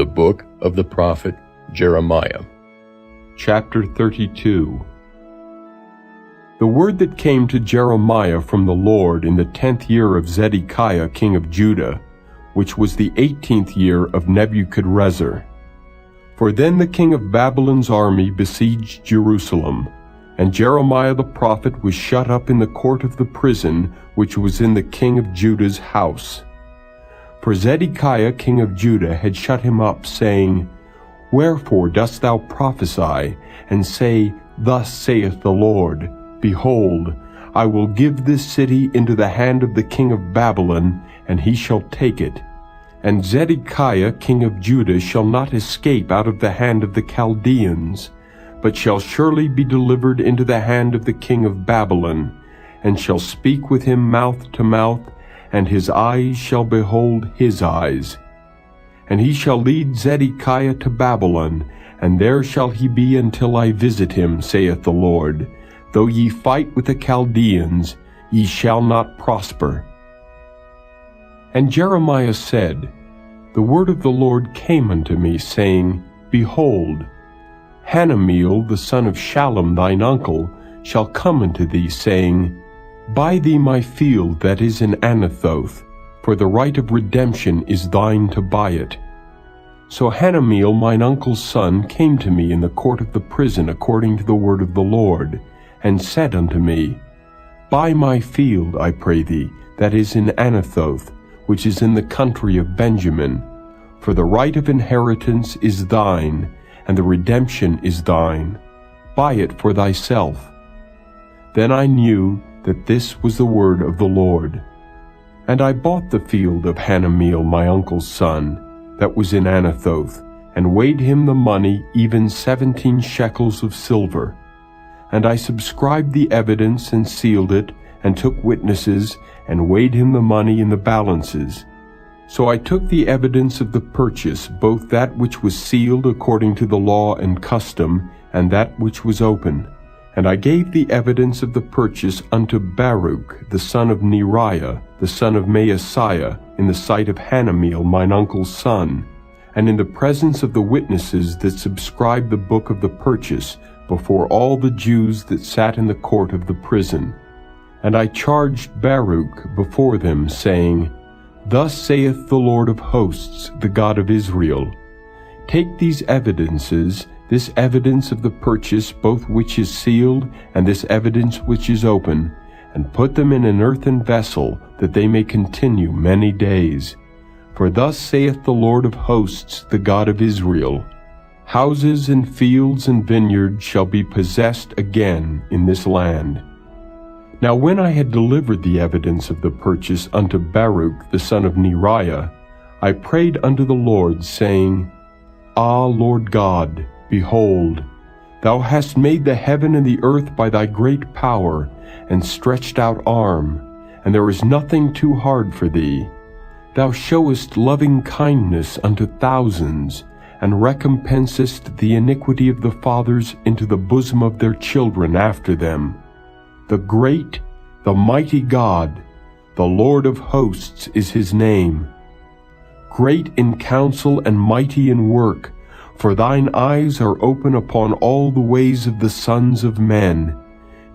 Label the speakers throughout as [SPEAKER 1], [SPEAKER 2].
[SPEAKER 1] The book of the prophet Jeremiah.
[SPEAKER 2] Chapter 32. The word that came to Jeremiah from the Lord in the 10th year of Zedekiah king of Judah, which was the 18th year of Nebuchadrezzar. For then the king of Babylon's army besieged Jerusalem, and Jeremiah the prophet was shut up in the court of the prison which was in the king of Judah's house. For Zedekiah king of Judah had shut him up, saying, Wherefore dost thou prophesy, and say, Thus saith the Lord, Behold, I will give this city into the hand of the king of Babylon, and he shall take it. And Zedekiah king of Judah shall not escape out of the hand of the Chaldeans, but shall surely be delivered into the hand of the king of Babylon, and shall speak with him mouth to mouth, and his eyes shall behold his eyes. And he shall lead Zedekiah to Babylon, and there shall he be until I visit him, saith the Lord. Though ye fight with the Chaldeans, ye shall not prosper. And Jeremiah said, The word of the Lord came unto me, saying, Behold, Hanameel the son of Shallum thine uncle shall come unto thee, saying, Buy thee my field that is in Anathoth, for the right of redemption is thine to buy it. So Hanameel mine uncle's son came to me in the court of the prison according to the word of the Lord, and said unto me, Buy my field, I pray thee, that is in Anathoth, which is in the country of Benjamin, for the right of inheritance is thine, and the redemption is thine. Buy it for thyself. Then I knew that this was the word of the Lord. And I bought the field of Hanameel my uncle's son, that was in Anathoth, and weighed him the money, even 17 shekels of silver. And I subscribed the evidence, and sealed it, and took witnesses, and weighed him the money in the balances. So I took the evidence of the purchase, both that which was sealed according to the law and custom, and that which was open. And I gave the evidence of the purchase unto Baruch the son of Neriah, the son of Maaseiah, in the sight of Hanameel mine uncle's son, and in the presence of the witnesses that subscribed the book of the purchase, before all the Jews that sat in the court of the prison. And I charged Baruch before them, saying, Thus saith the Lord of hosts, the God of Israel, Take these evidences, this evidence of the purchase, both which is sealed, and this evidence which is open, and put them in an earthen vessel, that they may continue many days. For thus saith the Lord of hosts, the God of Israel, Houses and fields and vineyards shall be possessed again in this land. Now when I had delivered the evidence of the purchase unto Baruch the son of Neriah, I prayed unto the Lord, saying, Ah, Lord God, behold, thou hast made the heaven and the earth by thy great power and stretched out arm, and there is nothing too hard for thee. Thou showest loving kindness unto thousands, and recompensest the iniquity of the fathers into the bosom of their children after them. The great, the mighty God, the Lord of hosts is his name. Great in counsel and mighty in work, for thine eyes are open upon all the ways of the sons of men,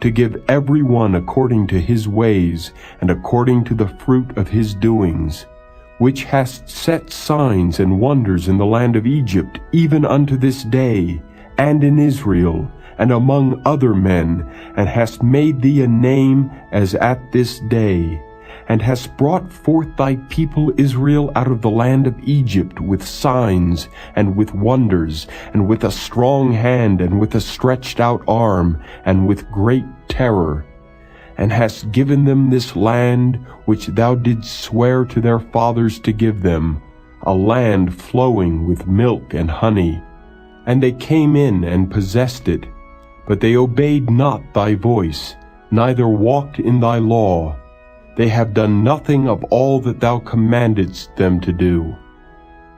[SPEAKER 2] to give every one according to his ways, and according to the fruit of his doings, which hast set signs and wonders in the land of Egypt, even unto this day, and in Israel, and among other men, and hast made thee a name as at this day, and hast brought forth thy people Israel out of the land of Egypt with signs, and with wonders, and with a strong hand, and with a stretched out arm, and with great terror, and hast given them this land which thou didst swear to their fathers to give them, a land flowing with milk and honey. And they came in and possessed it, but they obeyed not thy voice, neither walked in thy law. They have done nothing of all that thou commandedst them to do.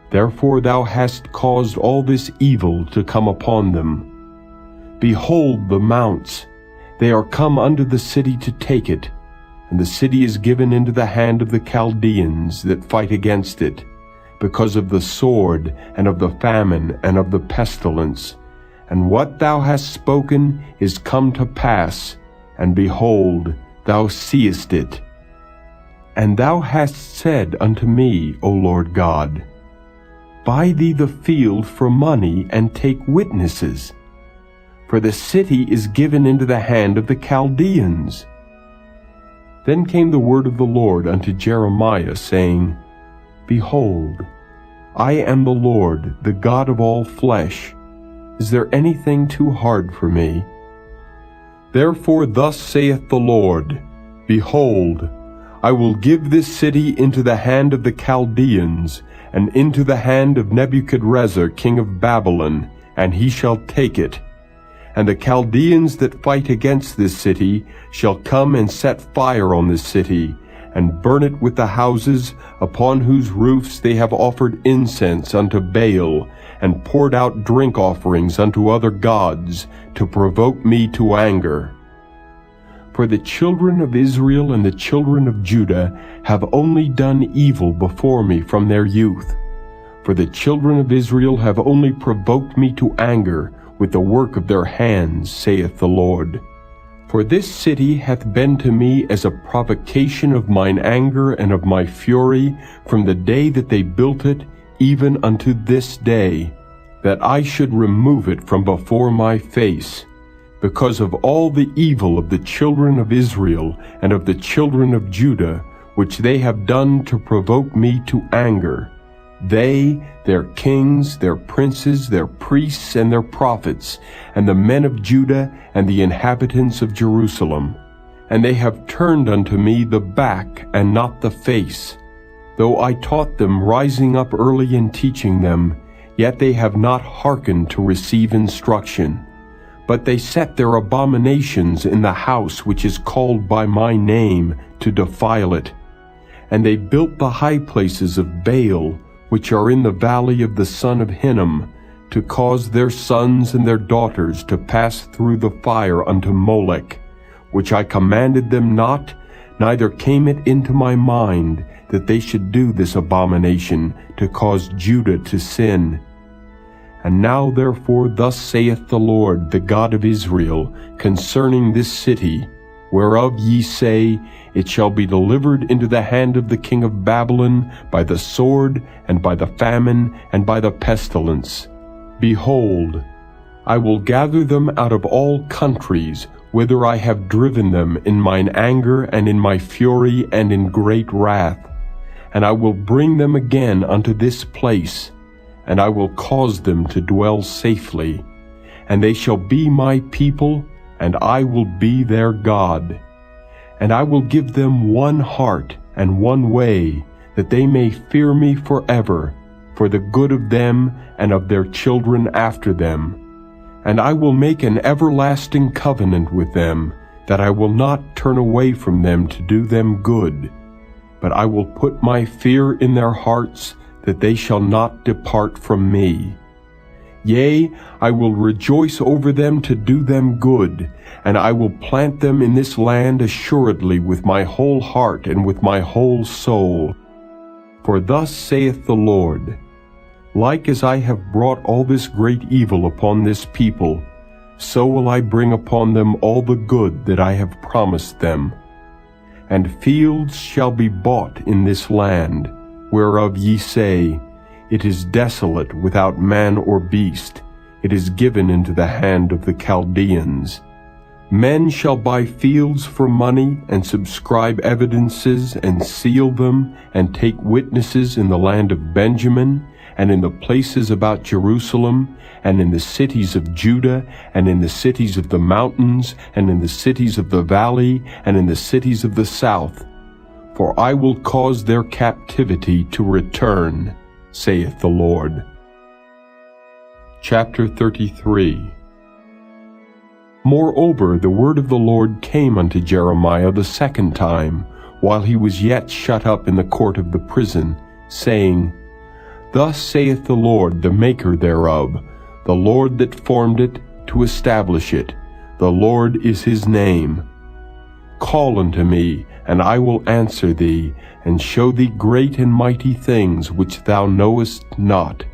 [SPEAKER 2] Therefore thou hast caused all this evil to come upon them. Behold the mounts, they are come unto the city to take it, and the city is given into the hand of the Chaldeans that fight against it. because of the sword, and of the famine, and of the pestilence. And what thou hast spoken is come to pass, and behold, thou seest it. And thou hast said unto me, O Lord God, Buy thee the field for money, and take witnesses. For the city is given into the hand of the Chaldeans. Then came the word of the Lord unto Jeremiah, saying, Behold, I am the Lord, the God of all flesh. Is there anything too hard for me? Therefore thus saith the Lord, Behold, I will give this city into the hand of the Chaldeans, and into the hand of Nebuchadrezzar king of Babylon, and he shall take it. And the Chaldeans that fight against this city shall come and set fire on this city, and burn it with the houses upon whose roofs they have offered incense unto Baal, and poured out drink offerings unto other gods, to provoke me to anger. For the children of Israel and the children of Judah have only done evil before me from their youth. For the children of Israel have only provoked me to anger with the work of their hands, saith the Lord. For this city hath been to me as a provocation of mine anger and of my fury from the day that they built it, even unto this day, that I should remove it from before my face, because of all the evil of the children of Israel and of the children of Judah, which they have done to provoke me to anger. They, their kings, their princes, their priests, and their prophets, and the men of Judah, and the inhabitants of Jerusalem. And they have turned unto me the back, and not the face. Though I taught them rising up early and teaching them, yet they have not hearkened to receive instruction. But they set their abominations in the house which is called by my name, to defile it. And they built the high places of Baal, which are in the valley of the son of Hinnom, to cause their sons and their daughters to pass through the fire unto Molech, which I commanded them not, neither came it into my mind that they should do this abomination, to cause Judah to sin. And now therefore thus saith the Lord, the God of Israel, concerning this city, whereof ye say, It shall be delivered into the hand of the king of Babylon by the sword, and by the famine, and by the pestilence. Behold, I will gather them out of all countries, whither I have driven them in mine anger, and in my fury, and in great wrath. And I will bring them again unto this place, and I will cause them to dwell safely. And they shall be my people, and I will be their God. And I will give them one heart and one way, that they may fear me forever, for the good of them and of their children after them. And I will make an everlasting covenant with them, that I will not turn away from them to do them good. But I will put my fear in their hearts, that they shall not depart from me. Yea, I will rejoice over them to do them good, and I will plant them in this land assuredly with my whole heart and with my whole soul. For thus saith the Lord, Like as I have brought all this great evil upon this people, so will I bring upon them all the good that I have promised them. And fields shall be bought in this land, whereof ye say, It is desolate without man or beast, it is given into the hand of the Chaldeans. Men shall buy fields for money, and subscribe evidences, and seal them, and take witnesses in the land of Benjamin, and in the places about Jerusalem, and in the cities of Judah, and in the cities of the mountains, and in the cities of the valley, and in the cities of the south. For I will cause their captivity to return, saith the Lord. Chapter 33. Moreover, the word of the Lord came unto Jeremiah the second time, while he was yet shut up in the court of the prison, saying, Thus saith the Lord, the maker thereof, the Lord that formed it, to establish it. The Lord is his name. Call unto me, and I will answer thee, and show thee great and mighty things which thou knowest not.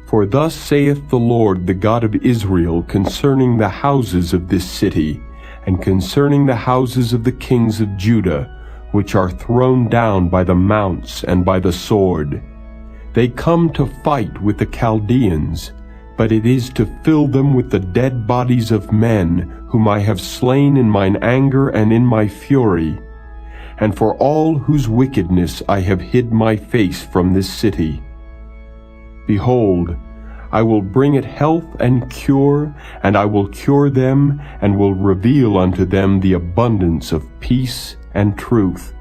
[SPEAKER 2] For thus saith the Lord, the God of Israel, concerning the houses of this city, and concerning the houses of the kings of Judah, which are thrown down by the mounts and by the sword. They come to fight with the Chaldeans, but it is to fill them with the dead bodies of men, whom I have slain in mine anger and in my fury, and for all whose wickedness I have hid my face from this city. Behold, I will bring it health and cure, and I will cure them, and will reveal unto them the abundance of peace and truth.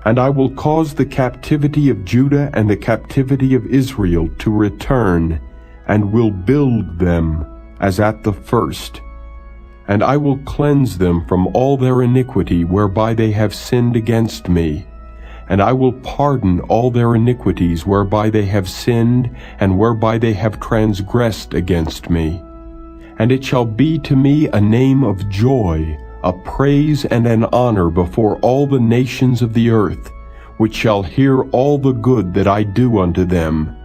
[SPEAKER 2] And I will cause the captivity of Judah and the captivity of Israel to return, and will build them as at the first. And I will cleanse them from all their iniquity whereby they have sinned against me. And I will pardon all their iniquities whereby they have sinned, and whereby they have transgressed against me. And it shall be to me a name of joy, a praise and an honor before all the nations of the earth, which shall hear all the good that I do unto them.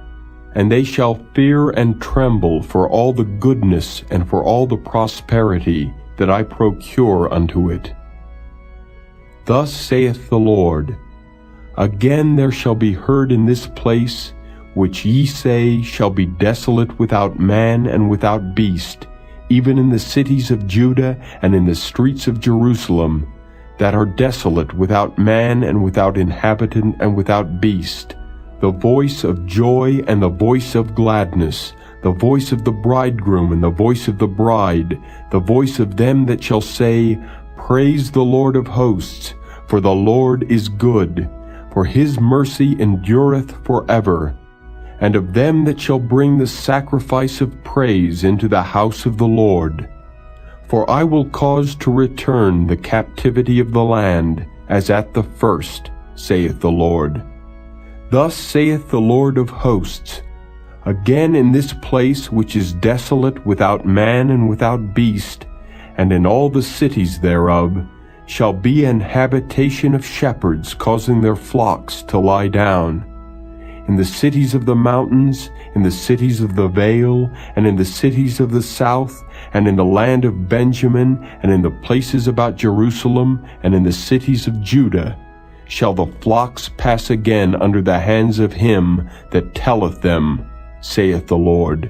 [SPEAKER 2] And they shall fear and tremble for all the goodness and for all the prosperity that I procure unto it. Thus saith the Lord, Again there shall be heard in this place, which ye say shall be desolate without man and without beast, even in the cities of Judah and in the streets of Jerusalem, that are desolate without man and without inhabitant and without beast, the voice of joy and the voice of gladness, the voice of the bridegroom and the voice of the bride, the voice of them that shall say, Praise the Lord of hosts, for the Lord is good, for his mercy endureth forever. And of them that shall bring the sacrifice of praise into the house of the Lord. For I will cause to return the captivity of the land, as at the first, saith the Lord. Thus saith the Lord of hosts, Again in this place which is desolate without man and without beast, and in all the cities thereof, shall be an habitation of shepherds causing their flocks to lie down. In the cities of the mountains, in the cities of the vale, and in the cities of the south, and in the land of Benjamin, and in the places about Jerusalem, and in the cities of Judah, shall the flocks pass again under the hands of him that telleth them, saith the Lord.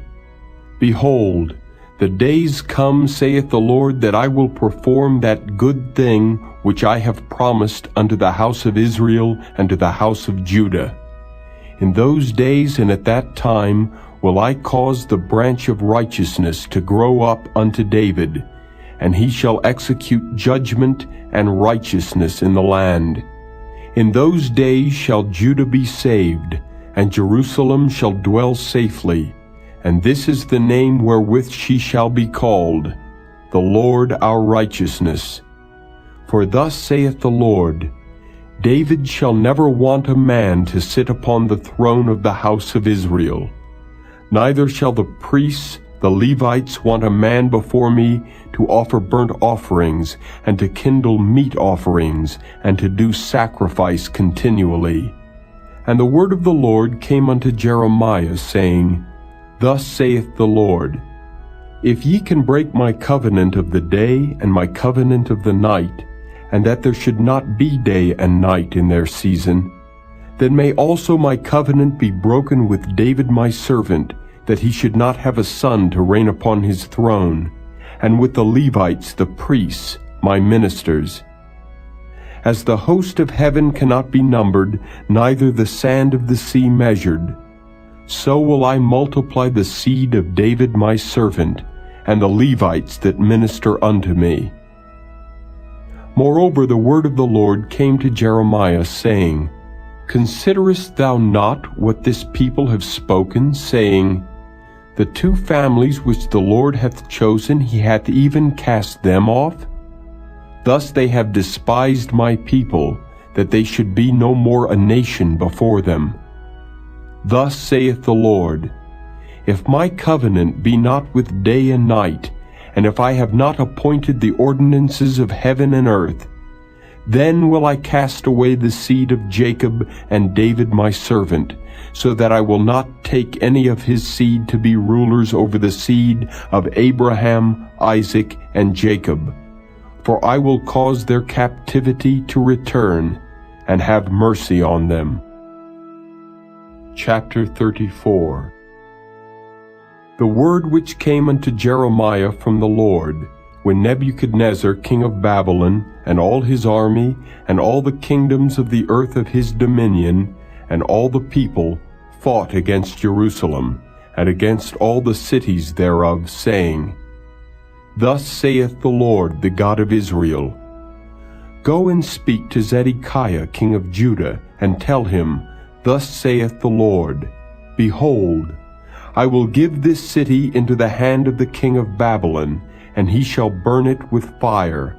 [SPEAKER 2] Behold, the days come, saith the Lord, that I will perform that good thing which I have promised unto the house of Israel and to the house of Judah. In those days and at that time will I cause the branch of righteousness to grow up unto David, and he shall execute judgment and righteousness in the land. In those days shall Judah be saved, and Jerusalem shall dwell safely, and this is the name wherewith she shall be called, the Lord our righteousness. For thus saith the Lord, David shall never want a man to sit upon the throne of the house of Israel. Neither shall the priests, the Levites, want a man before me to offer burnt offerings, and to kindle meat offerings, and to do sacrifice continually. And the word of the Lord came unto Jeremiah, saying, Thus saith the Lord, If ye can break my covenant of the day and my covenant of the night, and that there should not be day and night in their season, then may also my covenant be broken with David my servant, that he should not have a son to reign upon his throne, and with the Levites the priests, my ministers. As the host of heaven cannot be numbered, neither the sand of the sea measured, so will I multiply the seed of David my servant, and the Levites that minister unto me. Moreover, the word of the Lord came to Jeremiah, saying, Considerest thou not what this people have spoken, saying, The two families which the Lord hath chosen, he hath even cast them off? Thus they have despised my people, that they should be no more a nation before them. Thus saith the Lord, If my covenant be not with day and night, and if I have not appointed the ordinances of heaven and earth, Then will I cast away the seed of Jacob and David my servant, so that I will not take any of his seed to be rulers over the seed of Abraham, Isaac, and Jacob. For I will cause their captivity to return, and have mercy on them. Chapter 34. The word which came unto Jeremiah from the Lord, when Nebuchadnezzar king of Babylon, and all his army, and all the kingdoms of the earth of his dominion, and all the people, fought against Jerusalem, and against all the cities thereof, saying, Thus saith the Lord, the God of Israel, Go and speak to Zedekiah king of Judah, and tell him, Thus saith the Lord, Behold, I will give this city into the hand of the king of Babylon, and he shall burn it with fire.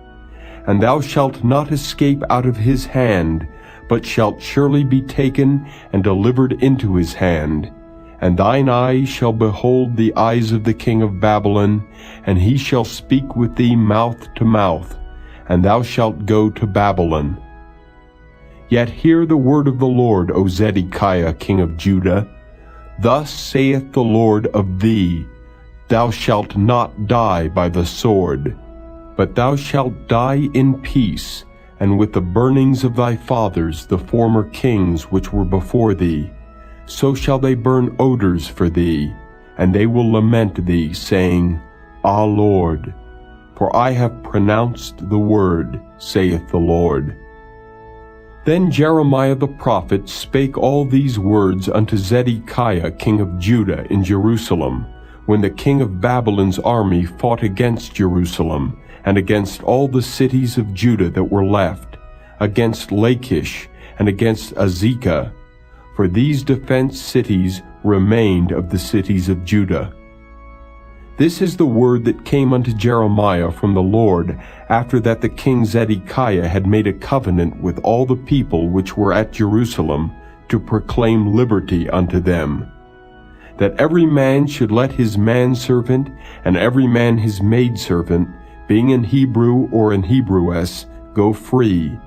[SPEAKER 2] And thou shalt not escape out of his hand, but shalt surely be taken and delivered into his hand. And thine eyes shall behold the eyes of the king of Babylon, and he shall speak with thee mouth to mouth, and thou shalt go to Babylon. Yet hear the word of the Lord, O Zedekiah king of Judah. Thus saith the Lord of thee, Thou shalt not die by the sword, but thou shalt die in peace, and with the burnings of thy fathers, the former kings which were before thee. So shall they burn odors for thee, and they will lament thee, saying, Ah, Lord, for I have pronounced the word, saith the Lord. Then Jeremiah the prophet spake all these words unto Zedekiah king of Judah in Jerusalem, when the king of Babylon's army fought against Jerusalem, and against all the cities of Judah that were left, against Lachish, and against Azekah, for these defenced cities remained of the cities of Judah. This is the word that came unto Jeremiah from the Lord, after that the king Zedekiah had made a covenant with all the people which were at Jerusalem, to proclaim liberty unto them, that every man should let his manservant, and every man his maidservant, being an Hebrew or an Hebrewess, go free,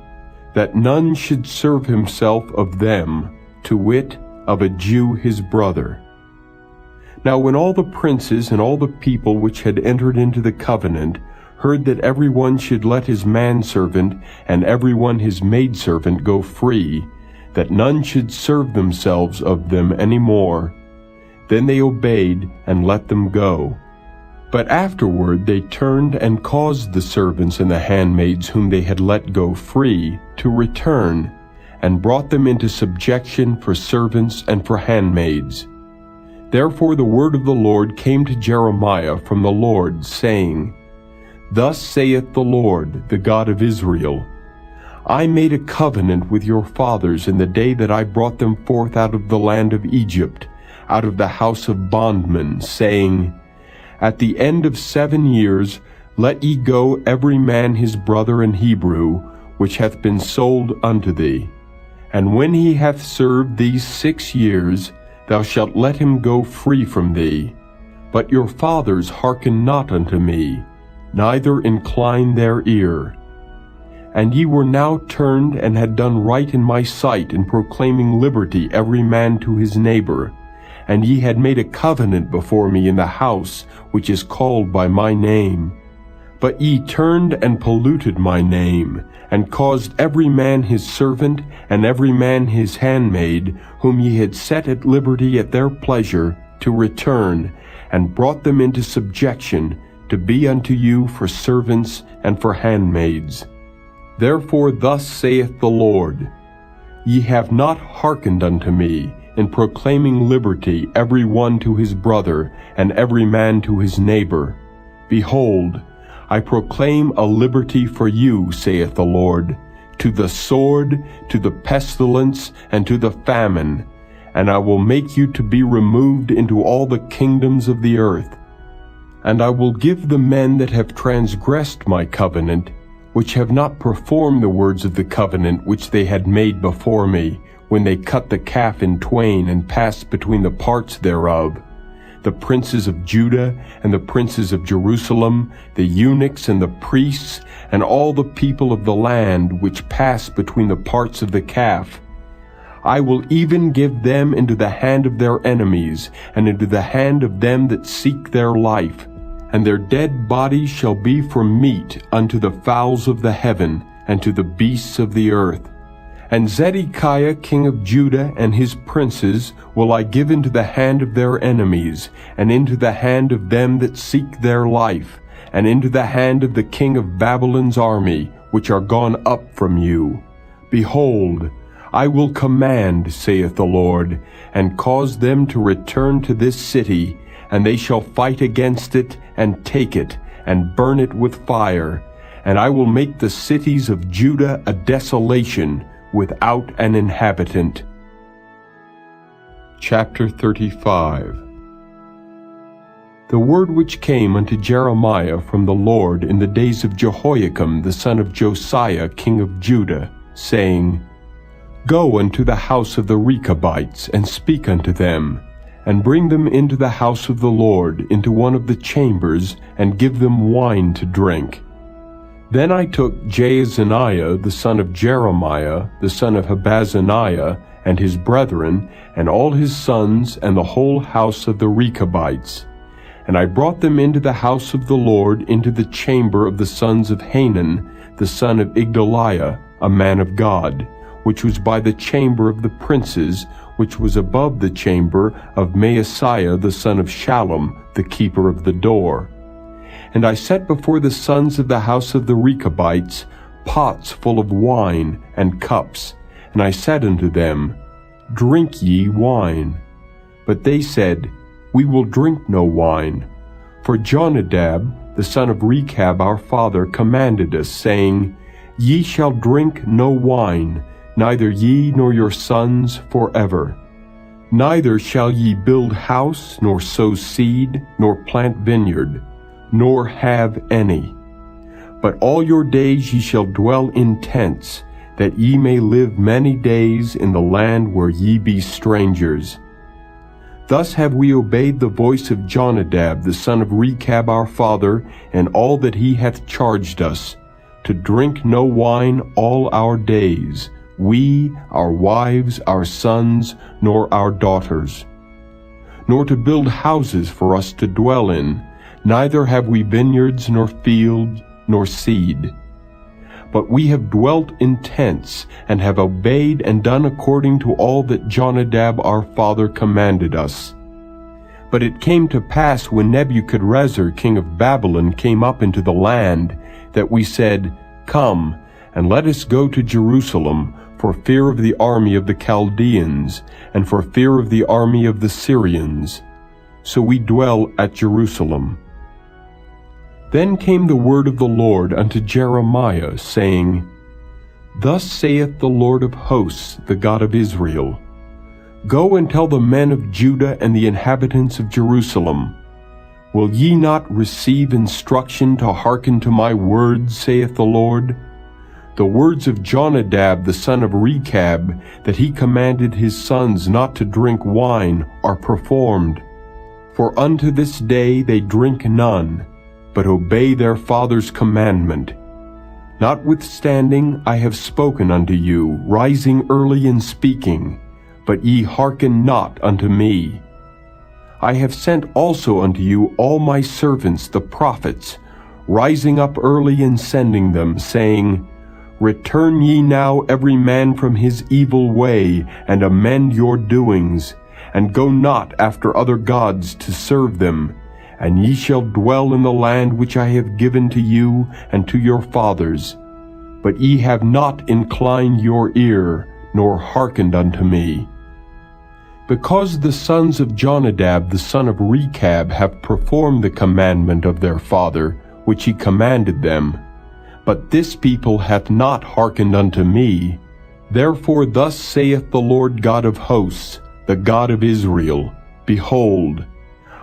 [SPEAKER 2] that none should serve himself of them, to wit, of a Jew his brother. Now when all the princes and all the people which had entered into the covenant heard that every one should let his manservant and every one his maidservant go free, that none should serve themselves of them any more, then they obeyed and let them go. But afterward they turned and caused the servants and the handmaids whom they had let go free to return, and brought them into subjection for servants and for handmaids. Therefore the word of the Lord came to Jeremiah from the Lord, saying, Thus saith the Lord, the God of Israel, I made a covenant with your fathers in the day that I brought them forth out of the land of Egypt, out of the house of bondmen, saying, At the end of 7 years let ye go every man his brother in Hebrew, which hath been sold unto thee. And when he hath served these 6 years, thou shalt let him go free from thee. But your fathers hearkened not unto me, neither inclined their ear. And ye were now turned and had done right in my sight in proclaiming liberty every man to his neighbor. And ye had made a covenant before me in the house which is called by my name. But ye turned and polluted my name, and caused every man his servant and every man his handmaid, whom ye had set at liberty at their pleasure, to return, and brought them into subjection, to be unto you for servants and for handmaids. Therefore thus saith the Lord, Ye have not hearkened unto me, in proclaiming liberty every one to his brother, and every man to his neighbor. Behold, I proclaim a liberty for you, saith the Lord, to the sword, to the pestilence, and to the famine, and I will make you to be removed into all the kingdoms of the earth. And I will give the men that have transgressed my covenant, which have not performed the words of the covenant which they had made before me, when they cut the calf in twain and passed between the parts thereof, the princes of Judah and the princes of Jerusalem, the eunuchs and the priests, and all the people of the land which pass between the parts of the calf. I will even give them into the hand of their enemies, and into the hand of them that seek their life. And their dead bodies shall be for meat unto the fowls of the heaven, and to the beasts of the earth. And Zedekiah king of Judah and his princes will I give into the hand of their enemies, and into the hand of them that seek their life, and into the hand of the king of Babylon's army, which are gone up from you. Behold, I will command, saith the Lord, and cause them to return to this city, and they shall fight against it, and take it, and burn it with fire. And I will make the cities of Judah a desolation, without an inhabitant. Chapter 35. The word which came unto Jeremiah from the Lord in the days of Jehoiakim the son of Josiah king of Judah, saying, Go unto the house of the Rechabites, and speak unto them, and bring them into the house of the Lord, into one of the chambers, and give them wine to drink. Then I took Jaazaniah the son of Jeremiah, the son of Habazaniah, and his brethren, and all his sons, and the whole house of the Rechabites. And I brought them into the house of the Lord, into the chamber of the sons of Hanan, the son of Igdaliah, a man of God, which was by the chamber of the princes, which was above the chamber of Maaseiah the son of Shallum, the keeper of the door. And I set before the sons of the house of the Rechabites pots full of wine and cups, and I said unto them, Drink ye wine. But they said, We will drink no wine. For Jonadab, the son of Rechab our father, commanded us, saying, Ye shall drink no wine, neither ye nor your sons forever. Neither shall ye build house, nor sow seed, nor plant vineyard, nor have any. But all your days ye shall dwell in tents, that ye may live many days in the land where ye be strangers. Thus have we obeyed the voice of Jonadab the son of Rechab our father, and all that he hath charged us, to drink no wine all our days, we, our wives, our sons, nor our daughters, nor to build houses for us to dwell in, neither have we vineyards, nor fields, nor seed. But we have dwelt in tents, and have obeyed and done according to all that Jonadab our father commanded us. But it came to pass, when Nebuchadrezzar king of Babylon came up into the land, that we said, Come, and let us go to Jerusalem, for fear of the army of the Chaldeans, and for fear of the army of the Syrians. So we dwell at Jerusalem. Then came the word of the Lord unto Jeremiah, saying, Thus saith the Lord of hosts, the God of Israel, Go and tell the men of Judah and the inhabitants of Jerusalem, Will ye not receive instruction to hearken to my words, saith the Lord? The words of Jonadab the son of Rechab, that he commanded his sons not to drink wine, are performed. For unto this day they drink none, but obey their father's commandment. Notwithstanding I have spoken unto you, rising early and speaking, but ye hearken not unto me. I have sent also unto you all my servants the prophets, rising up early and sending them, saying, Return ye now every man from his evil way, and amend your doings, and go not after other gods to serve them, and ye shall dwell in the land which I have given to you and to your fathers. But ye have not inclined your ear, nor hearkened unto me. Because the sons of Jonadab the son of Rechab have performed the commandment of their father, which he commanded them, but this people hath not hearkened unto me, therefore thus saith the Lord God of hosts, the God of Israel, Behold,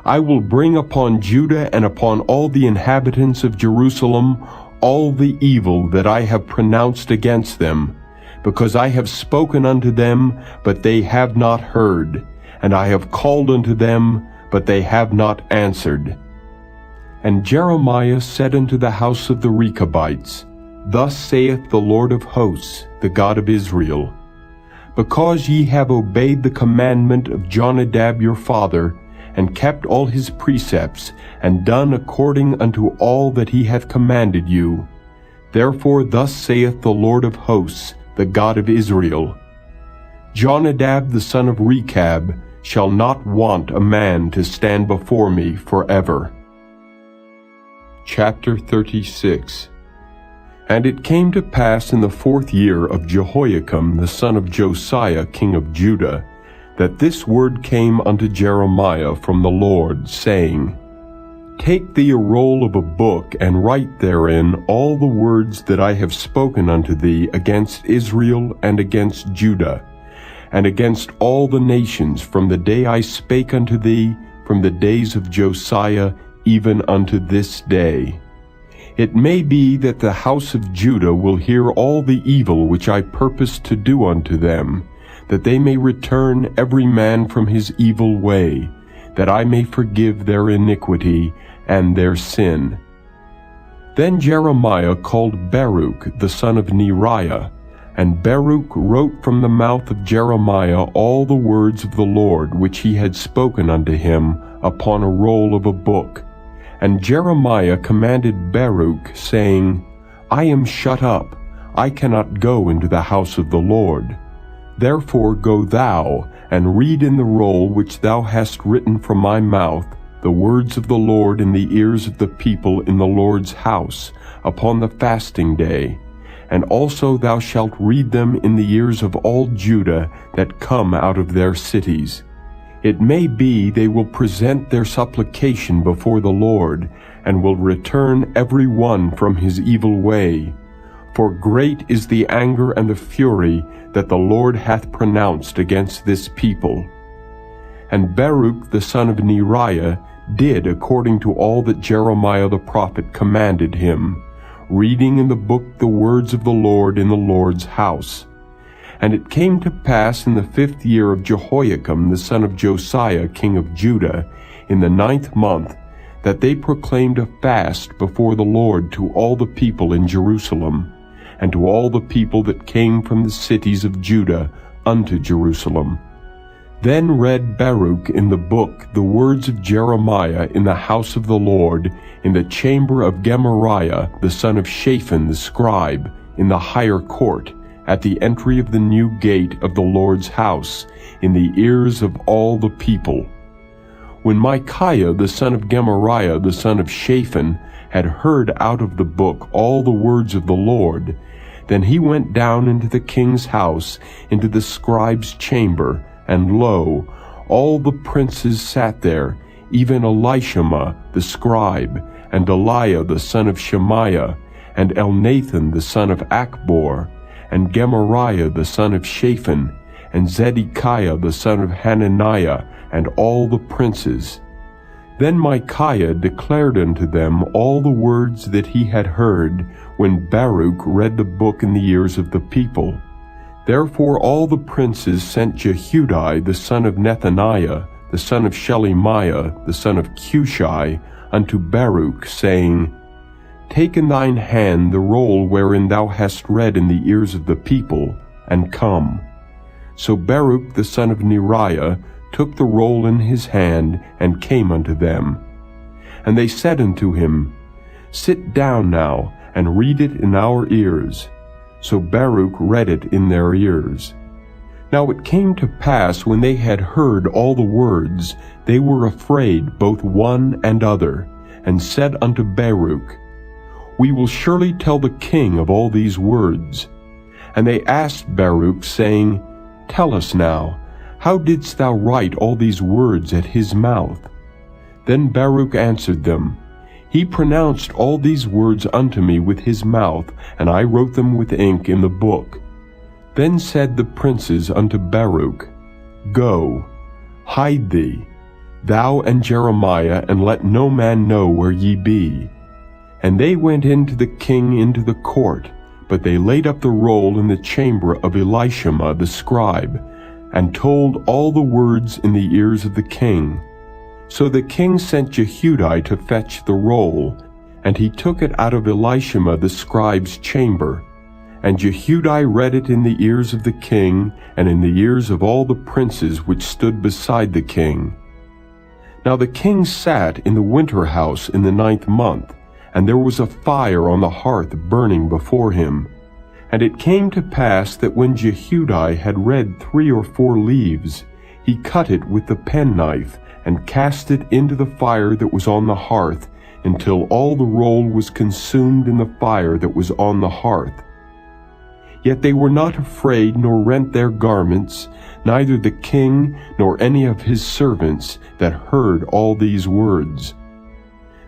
[SPEAKER 2] I will bring upon Judah and upon all the inhabitants of Jerusalem all the evil that I have pronounced against them, because I have spoken unto them, but they have not heard, and I have called unto them, but they have not answered. And Jeremiah said unto the house of the Rechabites, Thus saith the Lord of hosts, the God of Israel, Because ye have obeyed the commandment of Jonadab your father, and kept all his precepts, and done according unto all that he hath commanded you, therefore thus saith the Lord of hosts, the God of Israel, Jonadab the son of Rechab shall not want a man to stand before me forever. Chapter 36. And it came to pass in the 4th year of Jehoiakim the son of Josiah king of Judah, that this word came unto Jeremiah from the Lord, saying, Take thee a roll of a book, and write therein all the words that I have spoken unto thee against Israel and against Judah, and against all the nations from the day I spake unto thee, from the days of Josiah even unto this day. It may be that the house of Judah will hear all the evil which I purpose to do unto them, that they may return every man from his evil way, that I may forgive their iniquity and their sin. Then Jeremiah called Baruch the son of Neriah, and Baruch wrote from the mouth of Jeremiah all the words of the Lord which he had spoken unto him upon a roll of a book. And Jeremiah commanded Baruch, saying, I am shut up, I cannot go into the house of the Lord. Therefore go thou, and read in the roll which thou hast written from my mouth the words of the Lord in the ears of the people in the Lord's house, upon the fasting day. And also thou shalt read them in the ears of all Judah that come out of their cities. It may be they will present their supplication before the Lord, and will return every one from his evil way. For great is the anger and the fury that the Lord hath pronounced against this people. And Baruch the son of Neriah did according to all that Jeremiah the prophet commanded him, reading in the book the words of the Lord in the Lord's house. And it came to pass in the 5th year of Jehoiakim the son of Josiah king of Judah, in the 9th month, that they proclaimed a fast before the Lord to all the people in Jerusalem, and to all the people that came from the cities of Judah unto Jerusalem. Then read Baruch in the book the words of Jeremiah in the house of the Lord, in the chamber of Gemariah the son of Shaphan the scribe, in the higher court, at the entry of the new gate of the Lord's house, in the ears of all the people. When Micaiah the son of Gemariah the son of Shaphan had heard out of the book all the words of the Lord, then he went down into the king's house, into the scribe's chamber, and lo, all the princes sat there, even Elishama the scribe, and Eliah the son of Shemaiah, and Elnathan the son of Achbor, and Gemariah the son of Shaphan, and Zedekiah the son of Hananiah, and all the princes. Then Micaiah declared unto them all the words that he had heard, when Baruch read the book in the ears of the people. Therefore all the princes sent Jehudi the son of Nethaniah, the son of Shelemiah, the son of Cushi, unto Baruch, saying, Take in thine hand the roll wherein thou hast read in the ears of the people, and come. So Baruch the son of Neriah took the roll in his hand, and came unto them. And they said unto him, Sit down now, and read it in our ears. So Baruch read it in their ears. Now it came to pass, when they had heard all the words, they were afraid both one and other, and said unto Baruch, We will surely tell the king of all these words. And they asked Baruch, saying, Tell us now, how didst thou write all these words at his mouth? Then Baruch answered them, He pronounced all these words unto me with his mouth, and I wrote them with ink in the book. Then said the princes unto Baruch, Go, hide thee, thou and Jeremiah, and let no man know where ye be. And they went in to the king into the court, but they laid up the roll in the chamber of Elishama the scribe, and told all the words in the ears of the king. So the king sent Jehudi to fetch the roll, and he took it out of Elishama the scribe's chamber. And Jehudi read it in the ears of the king, and in the ears of all the princes which stood beside the king. Now the king sat in the winter house in the 9th month, and there was a fire on the hearth burning before him. And it came to pass that when Jehudi had read 3 or 4 leaves, he cut it with the penknife, and cast it into the fire that was on the hearth, until all the roll was consumed in the fire that was on the hearth. Yet they were not afraid, nor rent their garments, neither the king nor any of his servants that heard all these words.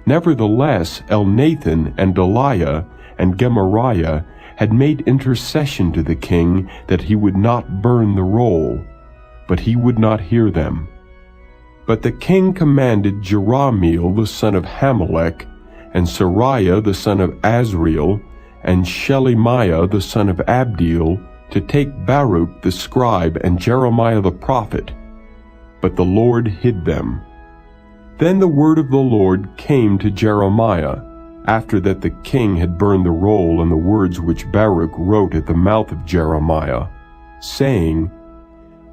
[SPEAKER 2] Nevertheless, Elnathan and Delaiah and Gemariah had made intercession to the king that he would not burn the roll, but he would not hear them. But the king commanded Jerahmeel the son of Hamelech, and Seraiah the son of Azriel, and Shelemiah the son of Abdeel, to take Baruch the scribe and Jeremiah the prophet. But the Lord hid them. Then the word of the Lord came to Jeremiah, after that the king had burned the roll and the words which Baruch wrote at the mouth of Jeremiah, saying,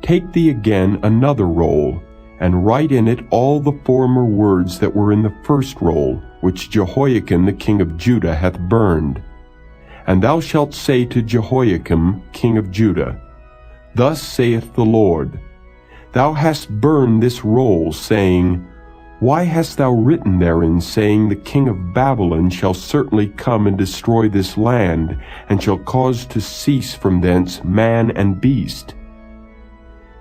[SPEAKER 2] Take thee again another roll, and write in it all the former words that were in the first roll, which Jehoiakim the king of Judah hath burned. And thou shalt say to Jehoiakim king of Judah, Thus saith the Lord, Thou hast burned this roll, saying, Why hast thou written therein, saying, The king of Babylon shall certainly come and destroy this land, and shall cause to cease from thence man and beast?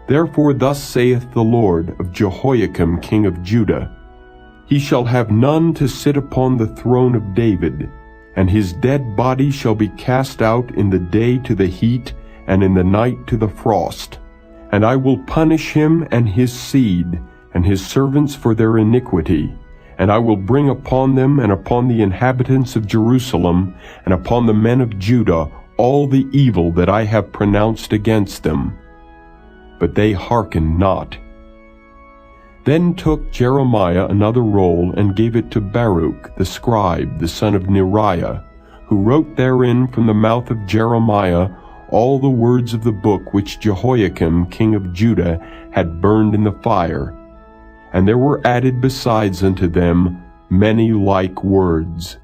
[SPEAKER 2] Therefore thus saith the Lord of Jehoiakim king of Judah, He shall have none to sit upon the throne of David, and his dead body shall be cast out in the day to the heat, and in the night to the frost. And I will punish him and his seed, and his servants for their iniquity, and I will bring upon them and upon the inhabitants of Jerusalem, and upon the men of Judah, all the evil that I have pronounced against them. But they hearkened not. Then took Jeremiah another roll, and gave it to Baruch the scribe, the son of Neriah, who wrote therein from the mouth of Jeremiah all the words of the book which Jehoiakim king of Judah had burned in the fire. And there were added besides unto them many like words.